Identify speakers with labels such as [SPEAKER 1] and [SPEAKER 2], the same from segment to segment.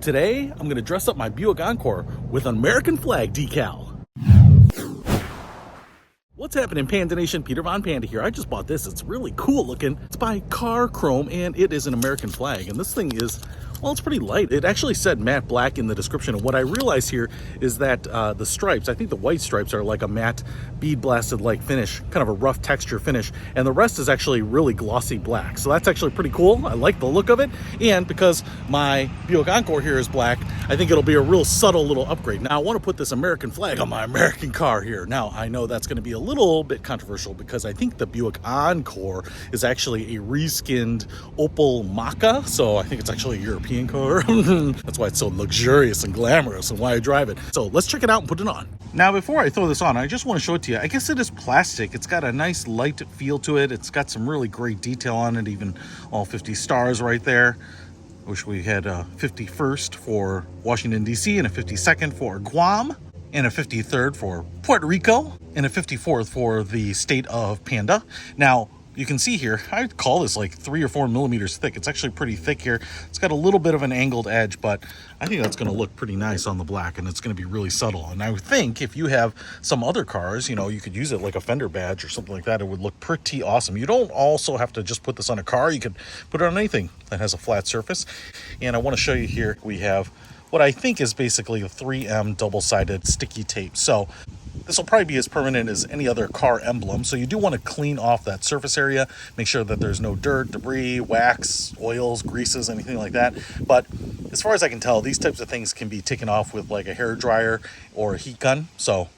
[SPEAKER 1] Today, I'm gonna dress up my Buick Encore with an American flag decal. What's happening, Panda Nation? Peter Von Panda here. I just bought this. It's really cool looking. It's by CarChrome, and it is an American flag. And this thing is, well, it's pretty light. It actually said matte black in the description. And what I realized here is that the stripes, I think the white stripes are like a matte bead blasted like finish, kind of a rough texture finish. And the rest is actually really glossy black. So that's actually pretty cool. I like the look of it. And because my Buick Encore here is black, I think it'll be a real subtle little upgrade. Now, I want to put this American flag on my American car here. Now, I know that's going to be a little bit controversial because I think the Buick Encore is actually a reskinned Opel Mokka. So I think it's actually a European car. That's why it's so luxurious and glamorous and why I drive it. So let's check it out and put it on. Now, before I throw this on, I just want to show it to you. I guess it is plastic. It's got a nice light feel to it. It's got some really great detail on it, even all 50 stars right there. Wish we had a 51st for Washington, D.C. and a 52nd for Guam and a 53rd for Puerto Rico and a 54th for the state of Panda. Now, you can see here, I call this like 3 or 4 millimeters thick. It's actually pretty thick here. It's got a little bit of an angled edge, but I think that's going to look pretty nice on the black, and it's going to be really subtle. And I would think if you have some other cars, you know, you could use it like a fender badge or something like that. It would look pretty awesome. You don't also have to just put this on a car. You could put it on anything that has a flat surface. And I want to show you here, we have what I think is basically a 3M double-sided sticky tape. So this will probably be as permanent as any other car emblem. So you do want to clean off that surface area, make sure that there's no dirt, debris, wax, oils, greases, anything like that. But as far as I can tell, these types of things can be taken off with like a hair dryer or a heat gun. So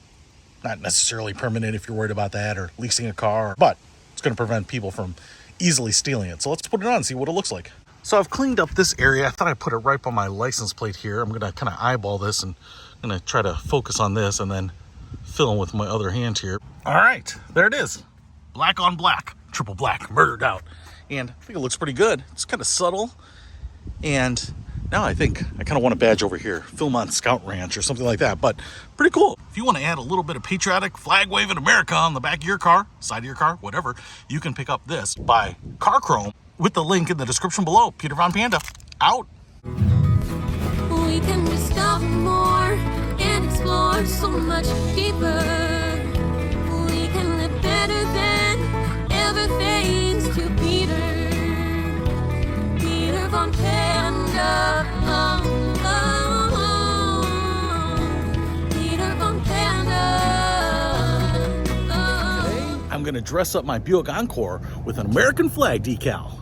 [SPEAKER 1] not necessarily permanent if you're worried about that or leasing a car, but it's going to prevent people from easily stealing it. So let's put it on and see what it looks like. So I've cleaned up this area. I thought I'd put it right by my license plate here. I'm going to kind of eyeball this and I'm going to try to focus on this and then fill in with my other hand here. All right, there it is. Black on black, triple black, murdered out. And I think it looks pretty good. It's kind of subtle. And now I think I kind of want a badge over here, film on Scout Ranch or something like that, but pretty cool. If you want to add a little bit of patriotic flag waving America on the back of your car, side of your car, whatever, you can pick up this by CarChrome with the link in the description below. Peter Von Panda, out.
[SPEAKER 2] We can discover more and explore so much deeper. We can live better than ever thanks to Peter Von Panda. Peter Von Panda.
[SPEAKER 1] Today, I'm going to dress up my Buick Encore with an American flag decal.